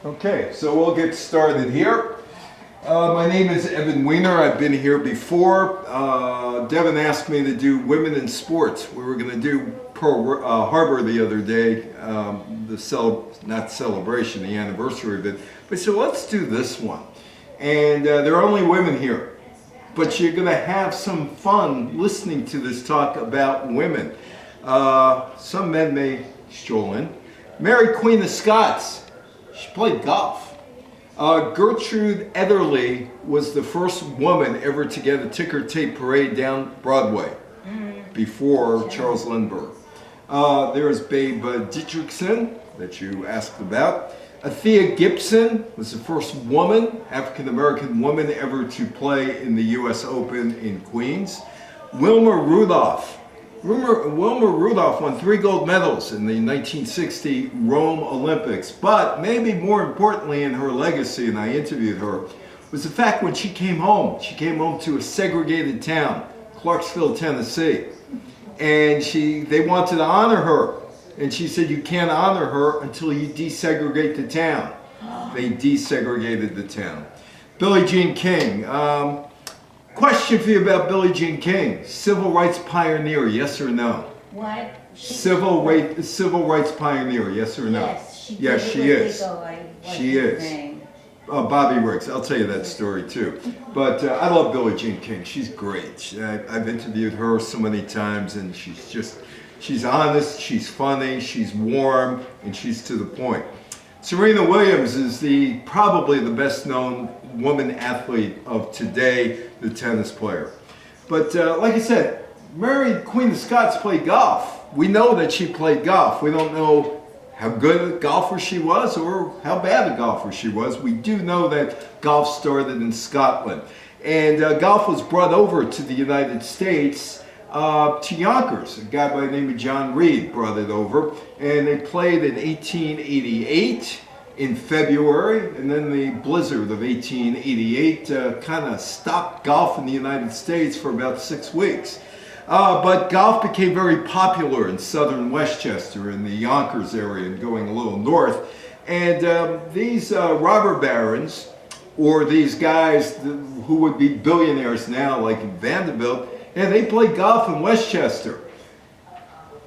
Okay, so we'll get started here. My name is Evan Weiner. I've been here before. Devin asked me to do women in sports. We were going to do Pearl Harbor the other day, not celebration, the anniversary of it. But so let's do this one. And there are only women here. But you're going to have some fun listening to this talk about women. Some men may stroll in. Mary Queen of Scots. She played golf. Gertrude Ederle was the first woman ever to get a ticker tape parade down Broadway before Charles Lindbergh. There's Babe Didrikson that you asked about. Thea Gibson was the first woman, African-American woman, ever to play in the U.S. Open in Queens. Wilma Rudolph. Wilma Rudolph won 3 gold medals in the 1960 Rome Olympics, but maybe more importantly in her legacy, and I interviewed her, was the fact when she came home to a segregated town, Clarksville, Tennessee, and they wanted to honor her, and she said, you can't honor her until you desegregate the town. They desegregated the town. Billie Jean King. Question for you about Billie Jean King. Civil rights pioneer, yes or no? What? Civil rights pioneer, yes or no? Yes, she is. She is. Bobby Riggs, I'll tell you that story too. But I love Billie Jean King. She's great. I've interviewed her so many times, and she's honest, she's funny, she's warm, and she's to the point. Serena Williams is probably the best known woman athlete of today, the tennis player. But like I said, Mary Queen of Scots played golf. We know that she played golf. We don't know how good a golfer she was or how bad a golfer she was. We do know that golf started in Scotland. And golf was brought over to the United States to Yonkers. A guy by the name of John Reed brought it over. And they played in 1888. In February, and then the blizzard of 1888 kind of stopped golf in the United States for about 6 weeks. But golf became very popular in southern Westchester, in the Yonkers area, and going a little north. And these robber barons, or these guys who would be billionaires now, like Vanderbilt, and they played golf in Westchester.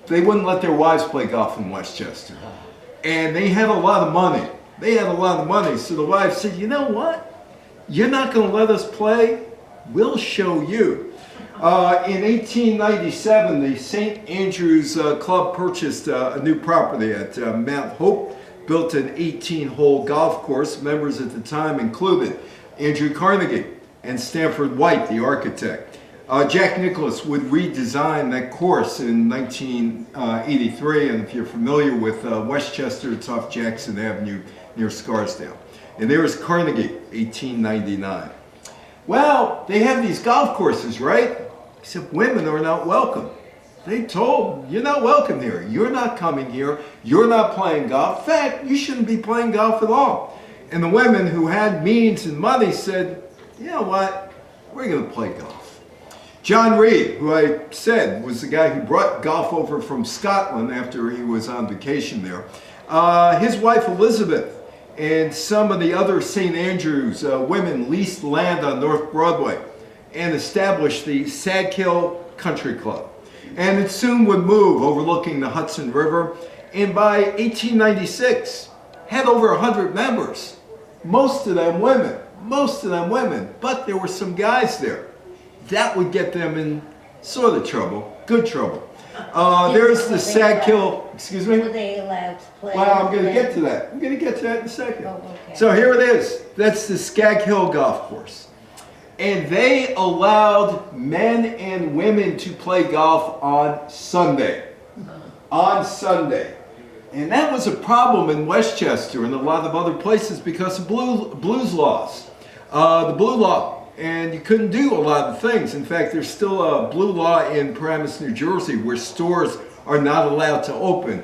They wouldn't let their wives play golf in Westchester. And they had a lot of money. So the wife said, you know what? You're not going to let us play? We'll show you. In 1897, the St. Andrews Club purchased a new property at Mount Hope, built an 18-hole golf course. Members at the time included Andrew Carnegie and Stanford White, the architect. Jack Nicklaus would redesign that course in 1983, and if you're familiar with Westchester, it's off Jackson Avenue near Scarsdale. And there was Carnegie, 1899. Well, they have these golf courses, right? Except women are not welcome. They told, you're not welcome here. You're not coming here. You're not playing golf. In fact, you shouldn't be playing golf at all. And the women who had means and money said, you know what? We're going to play golf. John Reed, who I said was the guy who brought golf over from Scotland after he was on vacation there, his wife Elizabeth and some of the other St. Andrews women leased land on North Broadway and established the Sag Hill Country Club. And it soon would move overlooking the Hudson River, and by 1896 had over 100 members, most of them women, but there were some guys there. That would get them in sort of trouble, good trouble. There's the Sag Hill, excuse me? Were they allowed to play? Well, I'm going to get to that. in a second. Oh, okay. So here it is. That's the Sag Hill Golf Course. And they allowed men and women to play golf on Sunday. On Sunday. And that was a problem in Westchester and a lot of other places because of blues laws. The blue law. And you couldn't do a lot of things. In fact, there's still a blue law in Paramus, New Jersey, where stores are not allowed to open.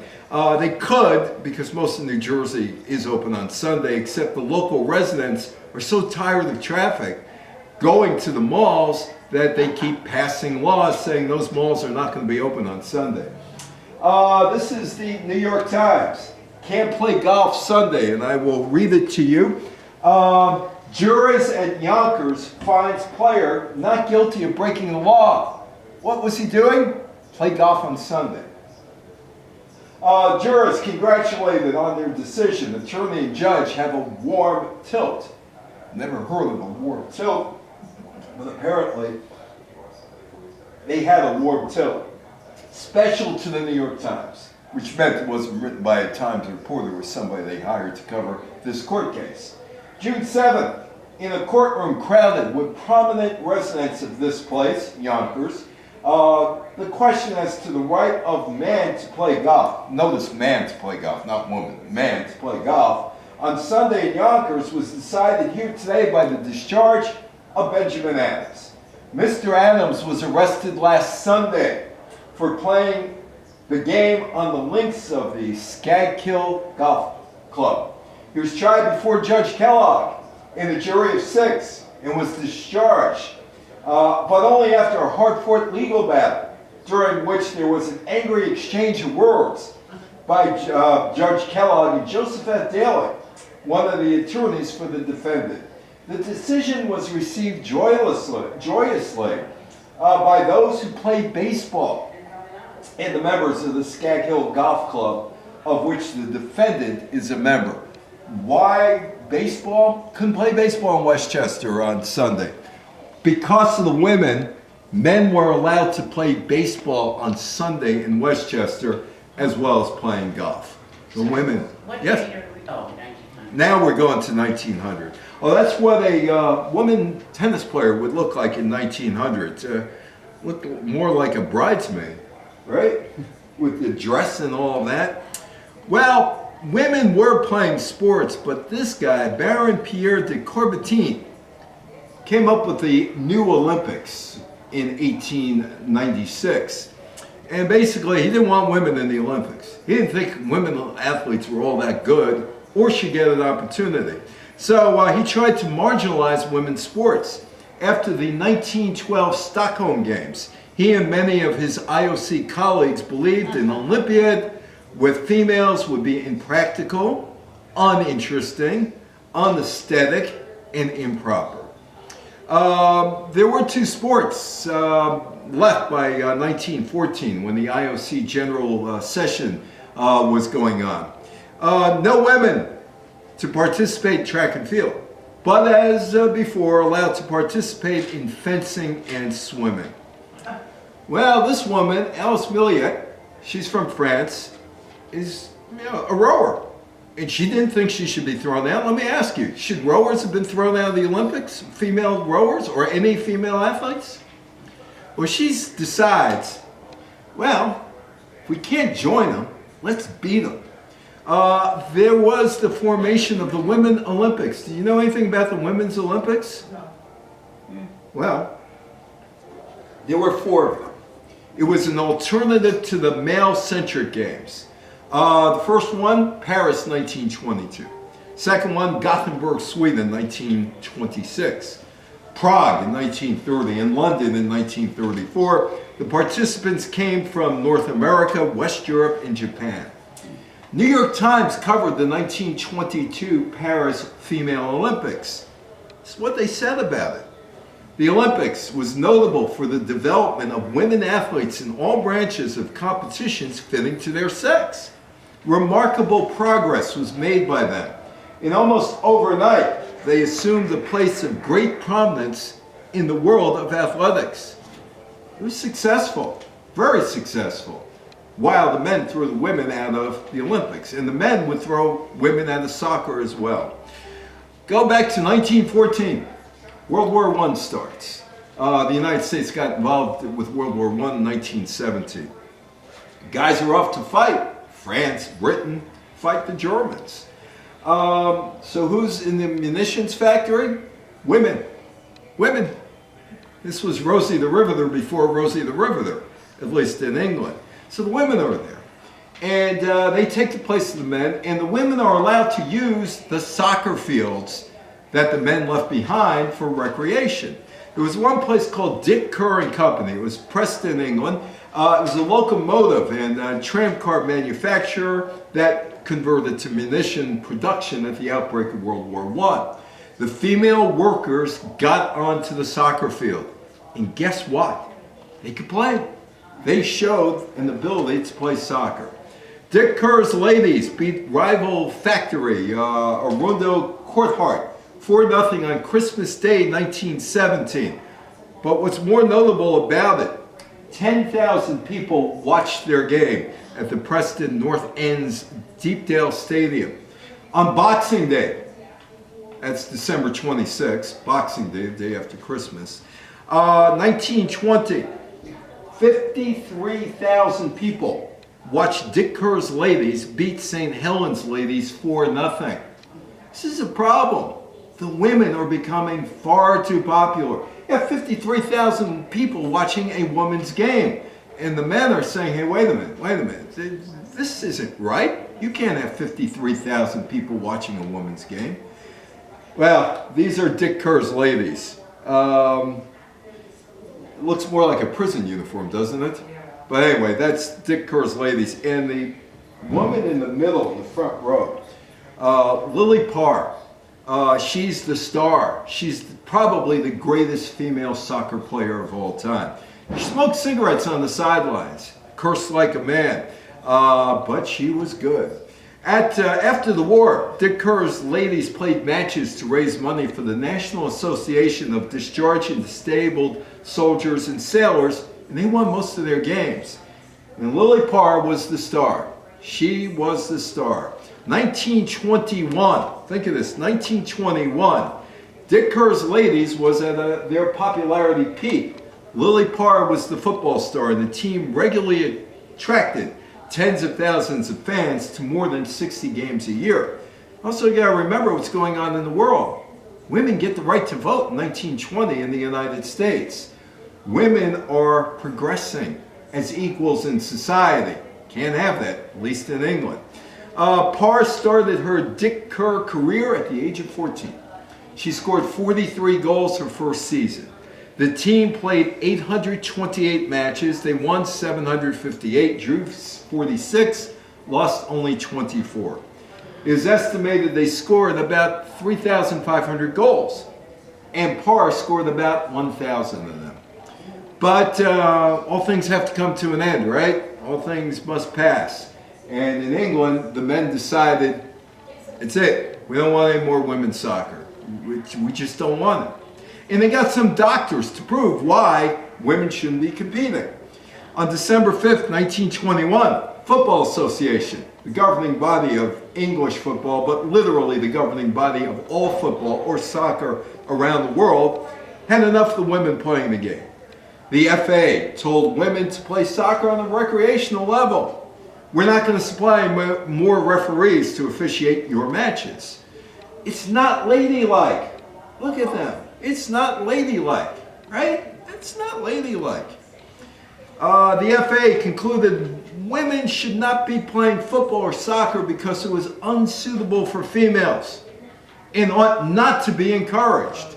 They could, because most of New Jersey is open on Sunday, except the local residents are so tired of traffic going to the malls that they keep passing laws saying those malls are not going to be open on Sunday. This is the New York Times. can't play golf Sunday, and I will read it to you. Juris at Yonkers finds player not guilty of breaking the law. What was he doing? Play golf on Sunday. Jurors congratulated on their decision. Attorney and judge have a warm tilt. Never heard of a warm tilt, but apparently they had a warm tilt. Special to the New York Times, which meant it wasn't written by a Times reporter, it was somebody they hired to cover this court case. June 7th, in a courtroom crowded with prominent residents of this place, Yonkers, the question as to the right of man to play golf, notice man to play golf, not woman, man to play golf, on Sunday in Yonkers was decided here today by the discharge of Benjamin Adams. Mr. Adams was arrested last Sunday for playing the game on the links of the Skagkill Golf Club. He was tried before Judge Kellogg in a jury of 6 and was discharged, but only after a hard-fought legal battle, during which there was an angry exchange of words by Judge Kellogg and Joseph F. Daly, one of the attorneys for the defendant. The decision was received joyously by those who played baseball and the members of the Skagkill Golf Club, of which the defendant is a member. Why baseball? Couldn't play baseball in Westchester on Sunday. Because of the women, men were allowed to play baseball on Sunday in Westchester as well as playing golf. The women. What Yes. date are we? Oh, 1900. Now we're going to 1900. Oh, that's what a woman tennis player would look like in 1900. Looked more like a bridesmaid, right? With the dress and all that. Well, women were playing sports, but this guy, Baron Pierre de Coubertin, came up with the new Olympics in 1896. And basically, he didn't want women in the Olympics. He didn't think women athletes were all that good or should get an opportunity. So he tried to marginalize women's sports. After the 1912 Stockholm Games, he and many of his IOC colleagues believed an Olympiad with females would be impractical, uninteresting, unaesthetic, and improper. There were 2 sports left by 1914 when the IOC General Session was going on. No women to participate in track and field, but as before, allowed to participate in fencing and swimming. Well, this woman, Alice Milliet, she's from France, is a rower. And she didn't think she should be thrown out. Let me ask you, should rowers have been thrown out of the Olympics? Female rowers or any female athletes? Well, she decides, well, if we can't join them, let's beat them. There was the formation of the Women Olympics. Do you know anything about the Women's Olympics? No. Well, there were 4 of them. It was an alternative to the male-centric games. The first one, Paris, 1922. Second one, Gothenburg, Sweden, 1926. Prague in 1930 and London in 1934. The participants came from North America, West Europe, and Japan. New York Times covered the 1922 Paris Female Olympics. This is what they said about it. The Olympics was notable for the development of women athletes in all branches of competitions fitting to their sex. Remarkable progress was made by them. And almost overnight, they assumed a place of great prominence in the world of athletics. It was successful, very successful, while the men threw the women out of the Olympics. And the men would throw women out of soccer as well. Go back to 1914. World War I starts. The United States got involved with World War I in 1917. Guys are off to fight. France, Britain, fight the Germans. So who's in the munitions factory? Women. Women. This was Rosie the Riveter before Rosie the Riveter, at least in England. So the women are there. And they take the place of the men, and the women are allowed to use the soccer fields that the men left behind for recreation. There was one place called Dick Kerr and Company. It was Preston, England. It was a locomotive and a tram car manufacturer that converted to munition production at the outbreak of World War I. The female workers got onto the soccer field. And guess what? They could play. They showed an ability to play soccer. Dick Kerr's ladies beat rival factory Arundo Courthart 4-0 on Christmas Day 1917. But what's more notable about it, 10,000 people watched their game at the Preston North End's Deepdale Stadium. On Boxing Day, that's December 26th, Boxing Day, the day after Christmas, 1920, 53,000 people watched Dick Kerr's ladies beat St. Helens ladies 4-0. This is a problem. The women are becoming far too popular. You have 53,000 people watching a women's game. And the men are saying, hey, wait a minute. This isn't right. You can't have 53,000 people watching a women's game. Well, these are Dick Kerr's ladies. It looks more like a prison uniform, doesn't it? But anyway, that's Dick Kerr's ladies. And the woman in the middle, the front row, Lily Parr, she's the star. She's probably the greatest female soccer player of all time. She smoked cigarettes on the sidelines, cursed like a man, but she was good. After the war, Dick Kerr's ladies played matches to raise money for the National Association of Discharged and Disabled Soldiers and Sailors, and they won most of their games. And Lily Parr was the star. She was the star. 1921, think of this, 1921, Dick Kerr's ladies was at their popularity peak. Lily Parr was the football star, and the team regularly attracted tens of thousands of fans to more than 60 games a year. Also, you got to remember what's going on in the world. Women get the right to vote in 1920 in the United States. Women are progressing as equals in society. Can't have that, at least in England. Parr started her Dick Kerr career at the age of 14. She scored 43 goals her first season. The team played 828 matches. They won 758, drew 46, lost only 24. It is estimated they scored about 3,500 goals, and Parr scored about 1,000 of them. But all things have to come to an end, right? All things must pass. And in England, the men decided, it's it. We don't want any more women's soccer. We just don't want it. And they got some doctors to prove why women shouldn't be competing. On December 5th, 1921, Football Association, the governing body of English football, but literally the governing body of all football or soccer around the world, had enough of the women playing the game. The FA told women to play soccer on a recreational level. We're not going to supply more referees to officiate your matches. It's not ladylike. Look at them. It's not ladylike, right? It's not ladylike. The FA concluded women should not be playing football or soccer because it was unsuitable for females and ought not to be encouraged.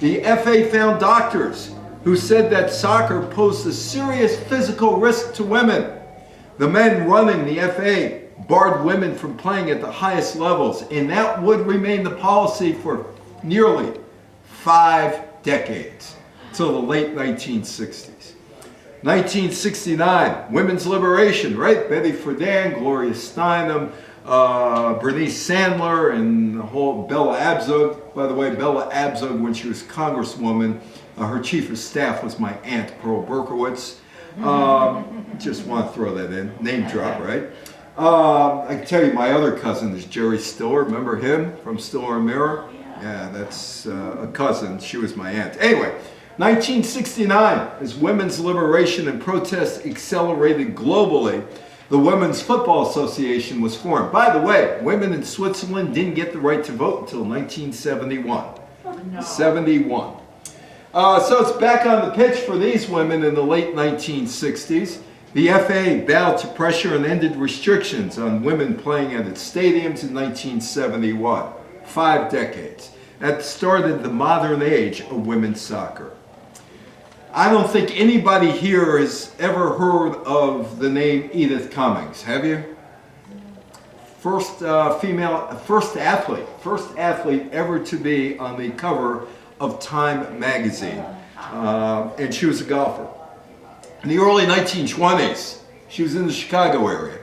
The FA found doctors who said that soccer posed a serious physical risk to women. The men running the FA barred women from playing at the highest levels, and that would remain the policy for nearly 5 decades, till the late 1960s. 1969, women's liberation, right? Betty Friedan, Gloria Steinem, Bernice Sandler, and the whole Bella Abzug. By the way, Bella Abzug, when she was Congresswoman, her chief of staff was my aunt, Pearl Berkowitz. Just want to throw that in. Name drop, right? I can tell you my other cousin is Jerry Stiller. Remember him from Stiller and Mirror? Yeah, that's a cousin. She was my aunt. Anyway, 1969, as women's liberation and protest accelerated globally, the Women's Football Association was formed. By the way, women in Switzerland didn't get the right to vote until 1971. No. 71. So it's back on the pitch for these women in the late 1960s. The FA bowed to pressure and ended restrictions on women playing at its stadiums in 1971. 5 decades. That started the modern age of women's soccer. I don't think anybody here has ever heard of the name Edith Cummings, have you? first athlete ever to be on the cover of Time magazine. And she was a golfer. In the early 1920s, she was in the Chicago area.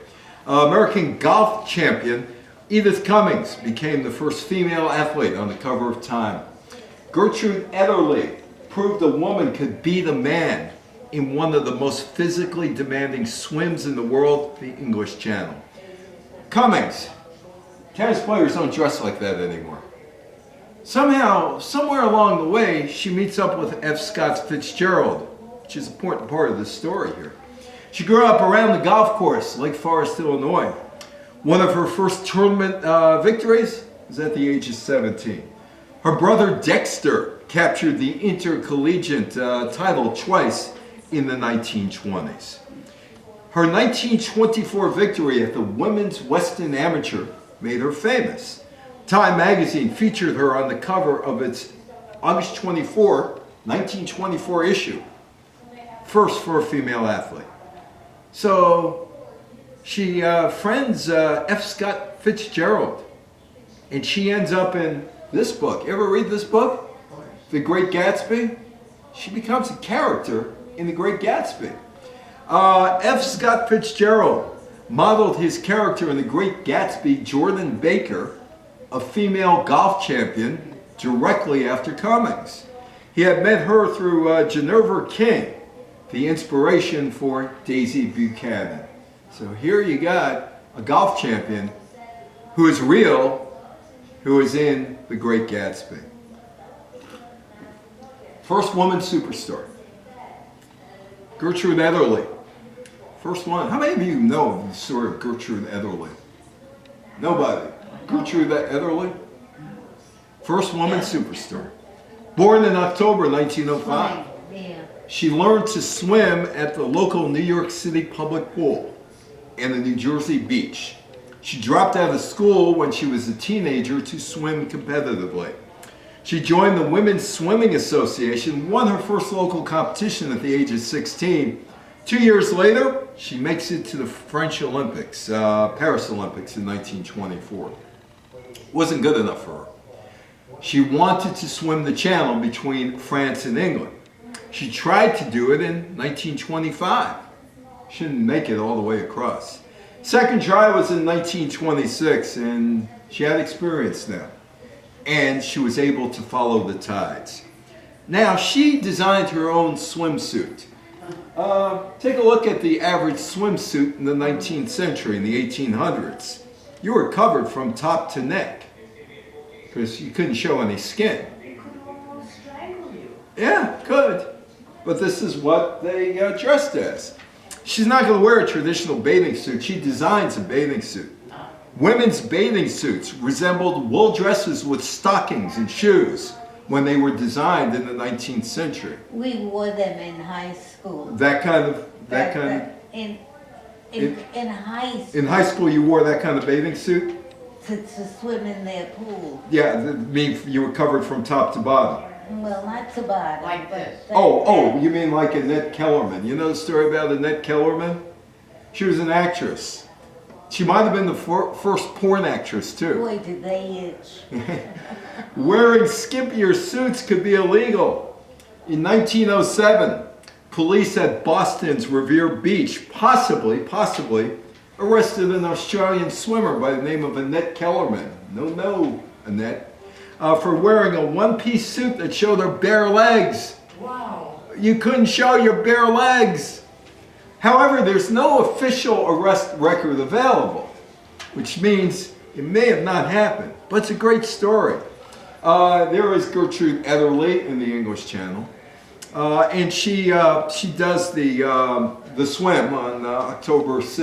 American golf champion Edith Cummings became the first female athlete on the cover of Time. Gertrude Ederle proved a woman could be the man in one of the most physically demanding swims in the world, the English Channel. Cummings, tennis players don't dress like that anymore. Somehow, somewhere along the way, she meets up with F. Scott Fitzgerald, which is an important part of this story here. She grew up around the golf course, Lake Forest, Illinois. One of her first tournament victories was at the age of 17. Her brother Dexter captured the intercollegiate title twice in the 1920s. Her 1924 victory at the Women's Weston Amateur made her famous. Time magazine featured her on the cover of its August 24, 1924 issue. First for a female athlete. So she friends F. Scott Fitzgerald, and she ends up in this book. You ever read this book? The Great Gatsby? She becomes a character in The Great Gatsby. F. Scott Fitzgerald modeled his character in The Great Gatsby, Jordan Baker, a female golf champion, directly after Cummings. He had met her through Ginevra King, the inspiration for Daisy Buchanan. So here you got a golf champion who is real, who is in The Great Gatsby. First woman superstar, Gertrude Ederle. First one. How many of you know the story of Gertrude Ederle? Nobody. Gertrude Ederle? First woman superstar. Born in October 1905. She learned to swim at the local New York City public pool and the New Jersey beach. She dropped out of school when she was a teenager to swim competitively. She joined the Women's Swimming Association, won her first local competition at the age of 16. 2 years later, she makes it to the French Olympics, Paris Olympics in 1924. Wasn't good enough for her. She wanted to swim the channel between France and England. She tried to do it in 1925. She didn't make it all the way across. Second try was in 1926, and she had experience now. And she was able to follow the tides. Now, she designed her own swimsuit. Take a look at the average swimsuit in the 19th century, in the 1800s. You were covered from top to neck because you couldn't show any skin. They could almost strangle you. Yeah, could. But this is what they dressed as. She's not going to wear a traditional bathing suit. She designs a bathing suit. Women's bathing suits resembled wool dresses with stockings and shoes when they were designed in the 19th century. We wore them in high school. In high school you wore that kind of bathing suit? To swim in their pool. Yeah, I mean you were covered from top to bottom. Well, not to bottom. Like but this. You mean like Annette Kellerman. You know the story about Annette Kellerman? She was an actress. She might have been the first porn actress too. Boy, did they itch. Wearing skimpier suits could be illegal. In 1907, police at Boston's Revere Beach possibly arrested an Australian swimmer by the name of Annette Kellerman. No, Annette. For wearing a one-piece suit that showed her bare legs. Wow. You couldn't show your bare legs. However, there's no official arrest record available, which means it may have not happened, but it's a great story. There is Gertrude Ederle in the English Channel, and she does the swim on August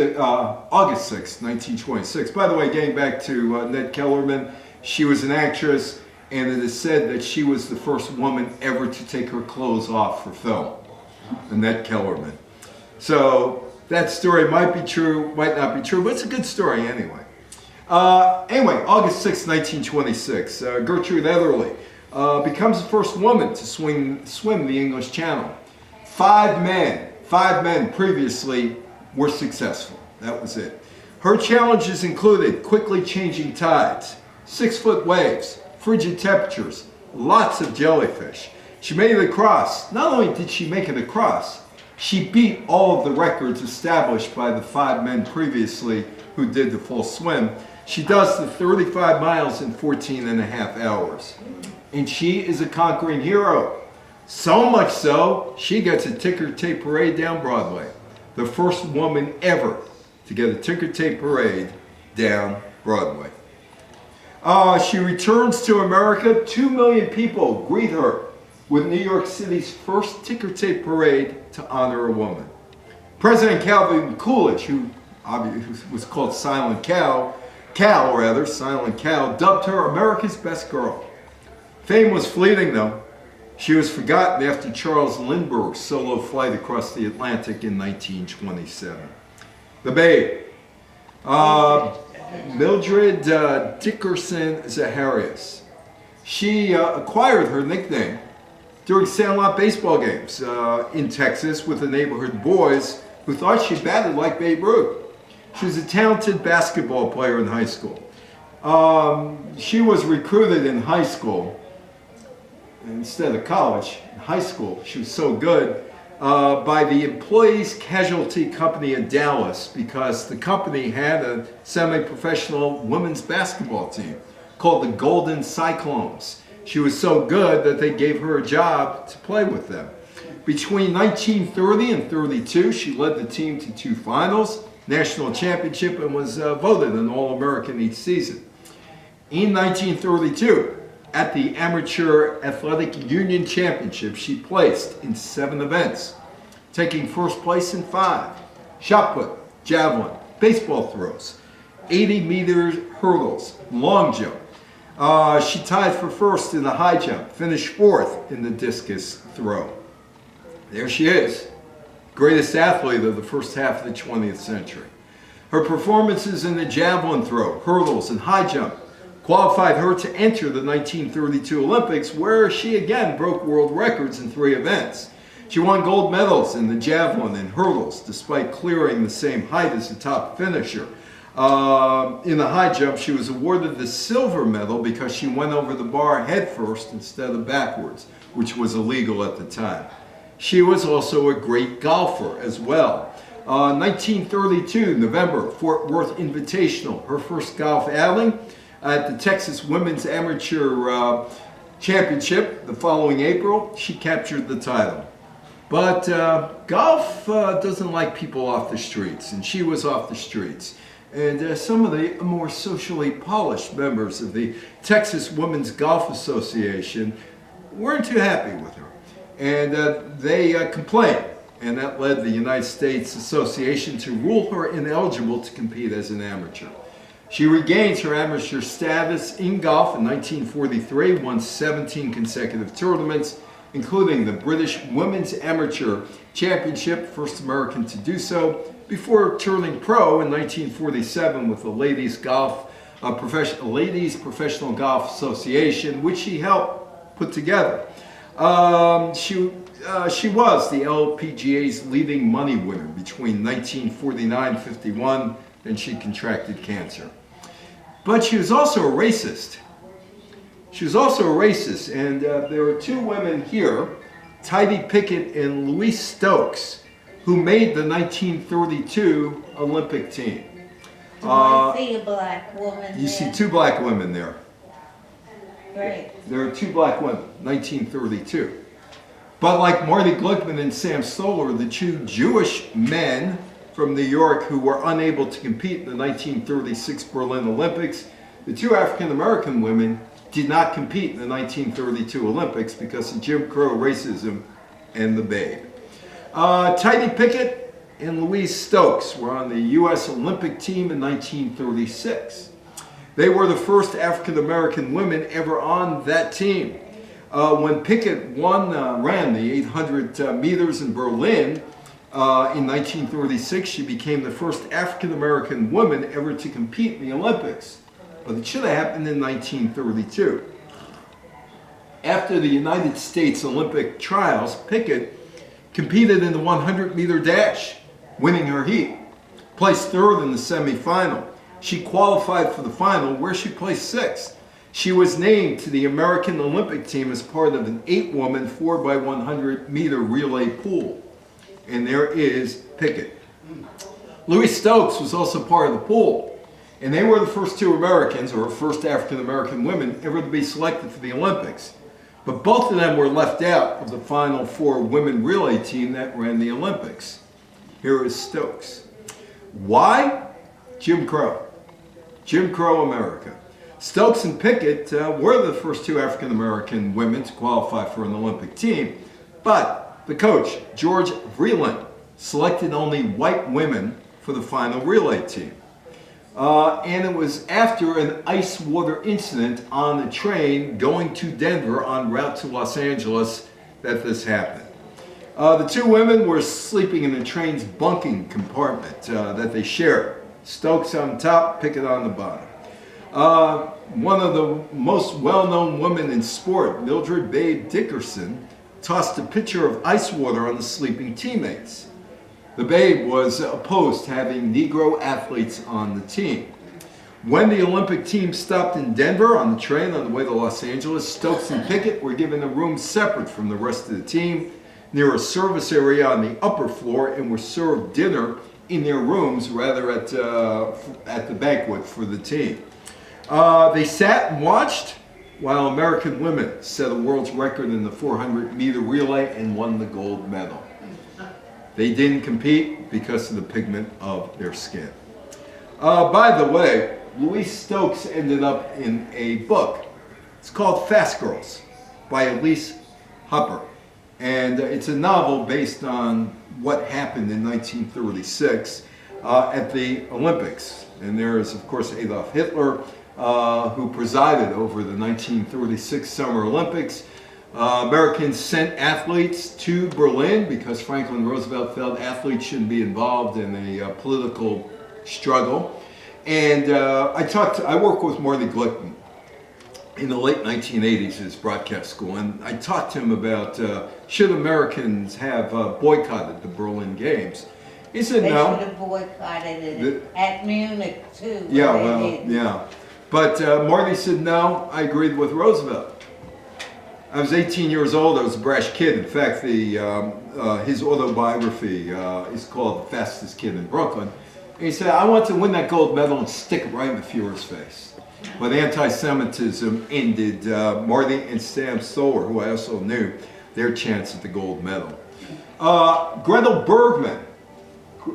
6, 1926. By the way, getting back to Annette Kellerman, she was an actress, and it is said that she was the first woman ever to take her clothes off for film. Annette Kellerman. So that story might be true, might not be true, but it's a good story anyway. August 6, 1926, Gertrude Ederle becomes the first woman to swim the English Channel. Five men previously were successful. That was it. Her challenges included quickly changing tides, 6-foot waves, frigid temperatures, lots of jellyfish. She made it across. Not only did she make it across, she beat all of the records established by the 5 men previously who did the full swim. She does the 35 miles in 14 and a half hours. And she is a conquering hero. So much so, she gets a ticker tape parade down Broadway. The first woman ever to get a ticker tape parade down Broadway. She returns to America. 2 million people greet her with New York City's first ticker tape parade to honor a woman. President Calvin Coolidge, who was called Silent Cal, dubbed her America's best girl. Fame was fleeting though. She was forgotten after Charles Lindbergh's solo flight across the Atlantic in 1927. The Babe. Mildred Dickerson Zaharias. She acquired her nickname during Sandlot baseball games in Texas with the neighborhood boys who thought she batted like Babe Ruth. She was a talented basketball player in high school. She was recruited in high school instead of college. In high school, she was so good by the Employees Casualty Company in Dallas because the company had a semi-professional women's basketball team called the Golden Cyclones. She was so good that they gave her a job to play with them. Between 1930 and 32, she led the team to 2 finals, national championship, and was voted an All-American each season. In 1932, at the Amateur Athletic Union Championship, she placed in 7 events, taking first place in 5. Shot put, javelin, baseball throws, 80-meter hurdles, long jump. She tied for first in the high jump, finished 4th in the discus throw. There she is, greatest athlete of the first half of the 20th century. Her performances in the javelin throw, hurdles, and high jump qualified her to enter the 1932 Olympics, where she again broke world records in 3 events. She won gold medals in the javelin and hurdles, despite clearing the same height as the top finisher. In the high jump, she was awarded the silver medal because she went over the bar head first instead of backwards, which was illegal at the time. She was also a great golfer as well. 1932, November, Fort Worth Invitational, her first golf outing at the Texas Women's Amateur Championship. The following April, she captured the title. But golf doesn't like people off the streets, and she was off the streets. And some of the more socially polished members of the Texas Women's Golf Association weren't too happy with her. And they complained, and that led the United States Association to rule her ineligible to compete as an amateur. She regains her amateur status in golf in 1943, won 17 consecutive tournaments, including the British Women's Amateur Championship, first American to do so, before turning pro in 1947 with the Ladies Professional Golf Association, which she helped put together. She was the LPGA's leading money winner between 1949-51, and she contracted cancer. But she was also a racist. And there are 2 women here, Tidy Pickett and Louise Stokes, who made the 1932 Olympic team. Do I see a black woman You there? see 2 black women there. Great. There are 2 black women, 1932. But like Marty Glickman and Sam Stoller, the 2 Jewish men from New York who were unable to compete in the 1936 Berlin Olympics, the 2 African American women did not compete in the 1932 Olympics because of Jim Crow racism and the Babe. Tidy Pickett and Louise Stokes were on the U.S. Olympic team in 1936. They were the first African American women ever on that team. When Pickett ran the 800 meters in Berlin in 1936, she became the first African American woman ever to compete in the Olympics. But it should have happened in 1932. After the United States Olympic trials, Pickett competed in the 100-meter dash, winning her heat. placed third in the semifinal. She qualified for the final where she placed sixth. She was named to the American Olympic team as part of an 8-woman 4x100 meter relay pool. And there is Pickett. Louise Stokes was also part of the pool. And they were the first two Americans, or first African American women, ever to be selected for the Olympics. But both of them were left out of the final 4 women relay team that ran the Olympics. Here is Stokes. Why? Jim Crow. Jim Crow America. Stokes and Pickett were the first 2 African American women to qualify for an Olympic team, but the coach, George Vreeland, selected only white women for the final relay team. And it was after an ice water incident on the train going to Denver en route to Los Angeles that this happened. The 2 women were sleeping in the train's bunking compartment that they shared. Stokes on top, Pickett on the bottom. One of the most well-known women in sport, Mildred Babe Dickerson, tossed a pitcher of ice water on the sleeping teammates. The Babe was opposed to having Negro athletes on the team. When the Olympic team stopped in Denver on the train on the way to Los Angeles, Stokes and Pickett were given a room separate from the rest of the team near a service area on the upper floor and were served dinner in their rooms rather at the banquet for the team. They sat and watched while American women set a world's record in the 400-meter relay and won the gold medal. They didn't compete because of the pigment of their skin. By the way, Louise Stokes ended up in a book. It's called Fast Girls by Elise Hopper. And it's a novel based on what happened in 1936 at the Olympics. And there is, of course, Adolf Hitler, who presided over the 1936 Summer Olympics. Americans sent athletes to Berlin because Franklin Roosevelt felt athletes shouldn't be involved in a political struggle. And I worked with Marty Glickman in the late 1980s at his broadcast school, and I talked to him about should Americans have boycotted the Berlin Games. He said They no. should have boycotted it at Munich too. Yeah, they well, didn't. yeah. But Marty said no, I agreed with Roosevelt. I was 18 years old, I was a brash kid. In fact, his autobiography is called The Fastest Kid in Brooklyn. And he said, I want to win that gold medal and stick it right in the Fuhrer's face. But anti-Semitism ended Marty and Sam Stoller, who I also knew, their chance at the gold medal. Gretel Bergman.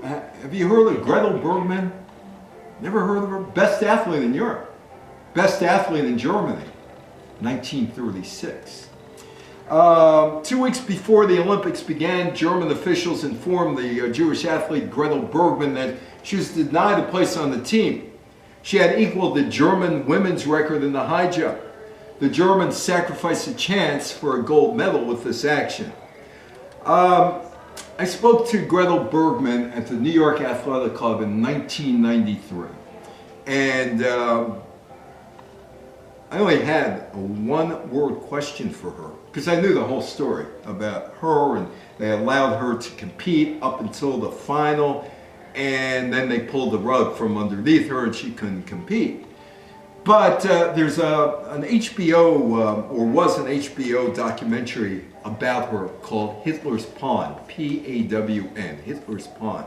Have you heard of Gretel Bergman? Never heard of her? Best athlete in Europe. Best athlete in Germany. 1936. 2 weeks before the Olympics began, German officials informed the Jewish athlete Gretel Bergman that she was denied a place on the team. She had equaled the German women's record in the high jump. The Germans sacrificed a chance for a gold medal with this action. I spoke to Gretel Bergman at the New York Athletic Club in 1993. And I only had a one-word question for her because I knew the whole story about her, and they allowed her to compete up until the final, and then they pulled the rug from underneath her and she couldn't compete. But there's an HBO, or was an HBO documentary about her called Hitler's Pawn, P-A-W-N, Hitler's Pawn.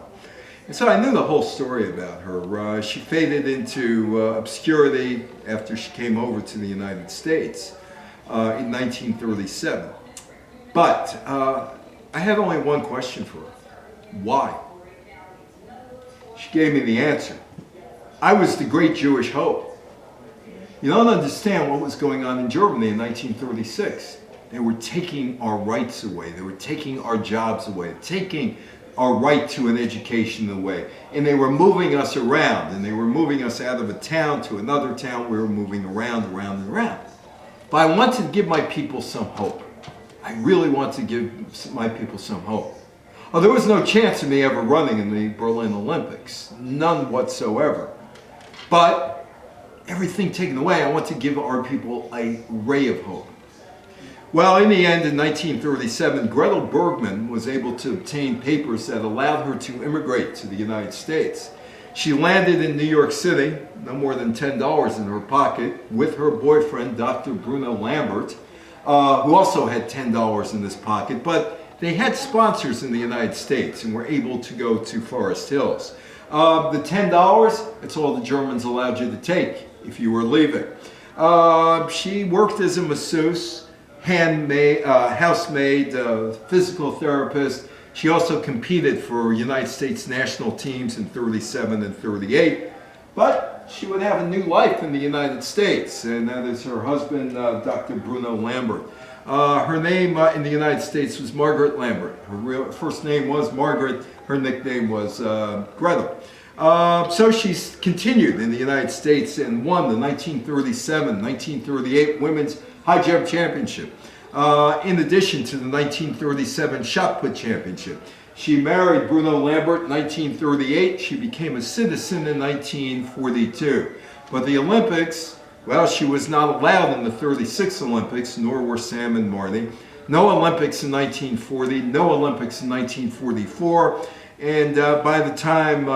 And so I knew the whole story about her. She faded into obscurity after she came over to the United States in 1937. But I had only one question for her. Why? She gave me the answer. I was the great Jewish hope. You don't understand what was going on in Germany in 1936. They were taking our rights away. They were taking our jobs away, taking our right to an education away. And they were moving us around, and they were moving us out of a town to another town. We were moving around, and around. But I wanted to give my people some hope. I really want to give my people some hope. Oh, there was no chance of me ever running in the Berlin Olympics. None whatsoever. But everything taken away, I want to give our people a ray of hope. Well, in the end, in 1937, Gretel Bergman was able to obtain papers that allowed her to immigrate to the United States. She landed in New York City, no more than $10 in her pocket, with her boyfriend, Dr. Bruno Lambert, who also had $10 in his pocket, but they had sponsors in the United States and were able to go to Forest Hills. The $10, that's all the Germans allowed you to take if you were leaving. She worked as a masseuse, housemaid, physical therapist. She also competed for United States national teams in 37 and 38, but she would have a new life in the United States, and that is her husband, Dr. Bruno Lambert. Her name in the United States was Margaret Lambert. Her first name was Margaret. Her nickname was Gretel. So she's continued in the United States and won the 1937-1938 Women's High Jump Championship. In addition to the 1937 Shot Put Championship. She married Bruno Lambert in 1938. She became a citizen in 1942. But the Olympics, well, she was not allowed in the 36 Olympics, nor were Sam and Marty. No Olympics in 1940, no Olympics in 1944. And by the time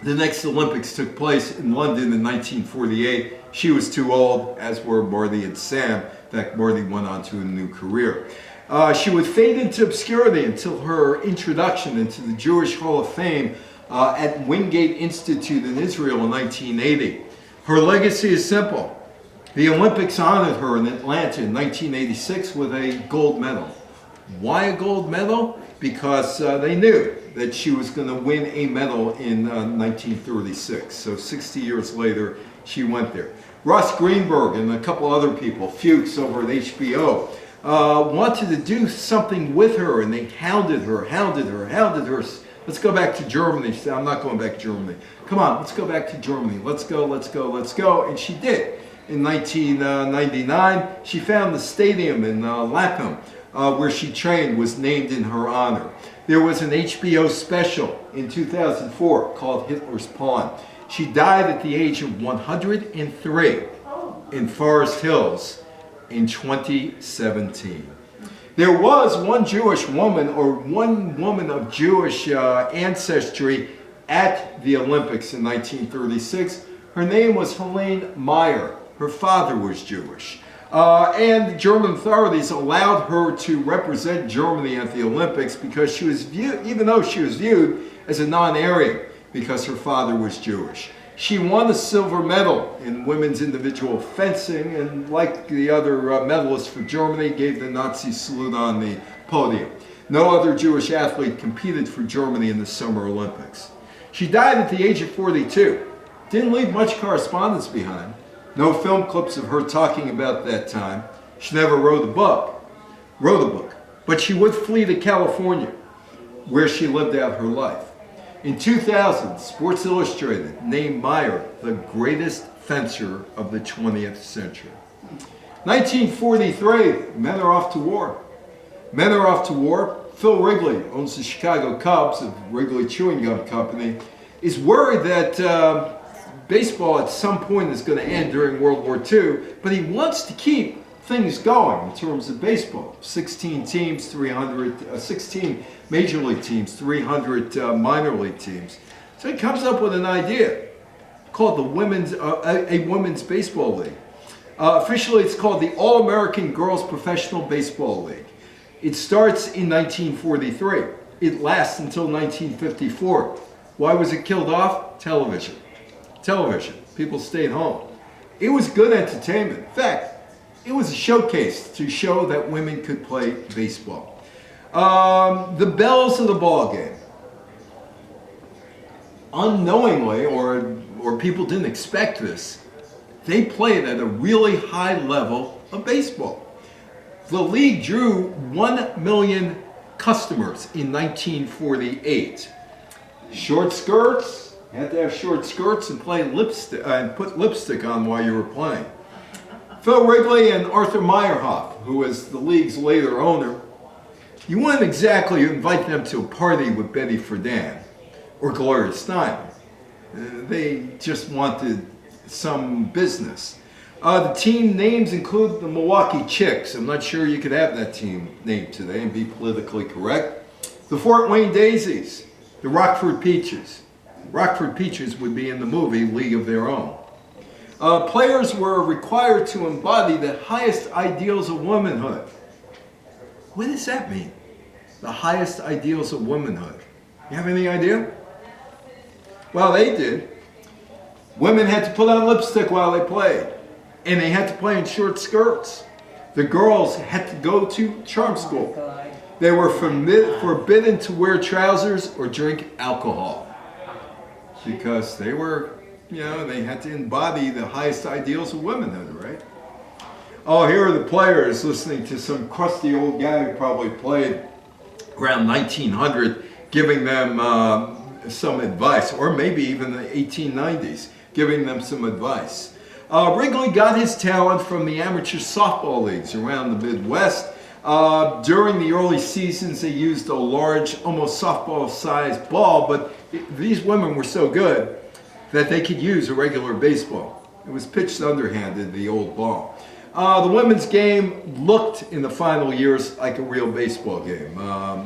the next Olympics took place in London in 1948, she was too old, as were Marty and Sam. In fact, Marty went on to a new career. She would fade into obscurity until her introduction into the Jewish Hall of Fame at Wingate Institute in Israel in 1980. Her legacy is simple. The Olympics honored her in Atlanta in 1986 with a gold medal. Why a gold medal? Because they knew that she was going to win a medal in 1936. So 60 years later, she went there. Russ Greenberg and a couple other people, Fuchs over at HBO, wanted to do something with her, and they hounded her. Let's go back to Germany. She said, I'm not going back to Germany. Come on, let's go back to Germany. Let's go. And she did. In 1999, she found the stadium in Lapham, where she trained, was named in her honor. There was an HBO special in 2004 called Hitler's Pawn. She died at the age of 103 in Forest Hills in 2017. There was one Jewish woman, or one woman of Jewish ancestry, at the Olympics in 1936. Her name was Helene Meyer. Her father was Jewish. And the German authorities allowed her to represent Germany at the Olympics because she was viewed, even though she was viewed as a non-Aryan, because her father was Jewish. She won a silver medal in women's individual fencing, and like the other medalists for Germany, gave the Nazi salute on the podium. No other Jewish athlete competed for Germany in the Summer Olympics. She died at the age of 42. Didn't leave much correspondence behind. No film clips of her talking about that time. She never wrote a book, but she would flee to California, where she lived out her life. In 2000, Sports Illustrated named Meyer the greatest fencer of the 20th century. 1943, men are off to war. Phil Wrigley owns the Chicago Cubs, of Wrigley Chewing Gum Company, is worried that baseball at some point is going to end during World War II, but he wants to keep things going in terms of baseball. 16 teams, 16 major league teams, 300 minor league teams. So he comes up with an idea called a women's baseball league. Officially, it's called the All-American Girls Professional Baseball League. It starts in 1943. It lasts until 1954. Why was it killed off? Television. People stayed home. It was good entertainment. In fact, it was a showcase to show that women could play baseball. The bells of the ball game. Unknowingly, or people didn't expect this, they played at a really high level of baseball. The league drew 1 million customers in 1948. Short skirts, you had to have short skirts and play lipstick and put lipstick on while you were playing. Phil Wrigley and Arthur Meyerhoff, who was the league's later owner, you wouldn't exactly invite them to a party with Betty Friedan or Gloria Steinem. They just wanted some business. The team names include the Milwaukee Chicks. I'm not sure you could have that team name today and be politically correct. The Fort Wayne Daisies, the Rockford Peaches, Rockford Peaches would be in the movie League of Their Own. Players were required to embody the highest ideals of womanhood. What does that mean? The highest ideals of womanhood. You have any idea? Well, they did. Women had to put on lipstick while they played, and they had to play in short skirts. The girls had to go to charm school. God. They were forbidden to wear trousers or drink alcohol because they were, they had to embody the highest ideals of womanhood, right? Oh, here are the players listening to some crusty old guy who probably played around 1900, giving them some advice, or maybe even the 1890s, giving them some advice. Wrigley got his talent from the amateur softball leagues around the Midwest. During the early seasons, they used a large, almost softball-sized ball, but these women were so good that they could use a regular baseball. It was pitched underhanded, the old ball. The women's game looked in the final years like a real baseball game.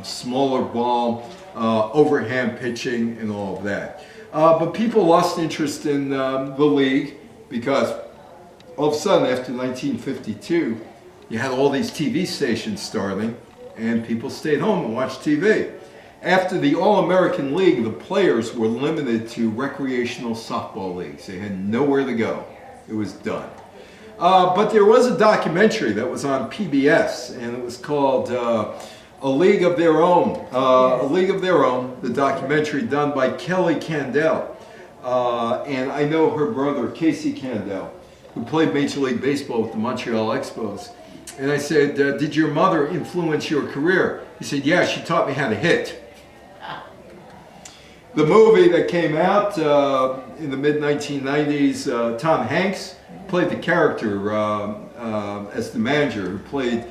Smaller ball, overhand pitching, and all of that. But people lost interest in the league because all of a sudden, after 1952, you had all these TV stations starting, and people stayed home and watched TV. After the All-American League, the players were limited to recreational softball leagues. They had nowhere to go. It was done. But there was a documentary that was on PBS, and it was called A League of Their Own. A League of Their Own, the documentary done by Kelly Candell. And I know her brother, Casey Candell, who played Major League Baseball with the Montreal Expos. And I said, did your mother influence your career? He said, yeah, she taught me how to hit. The movie that came out in the mid-1990s, Tom Hanks played the character as the manager who played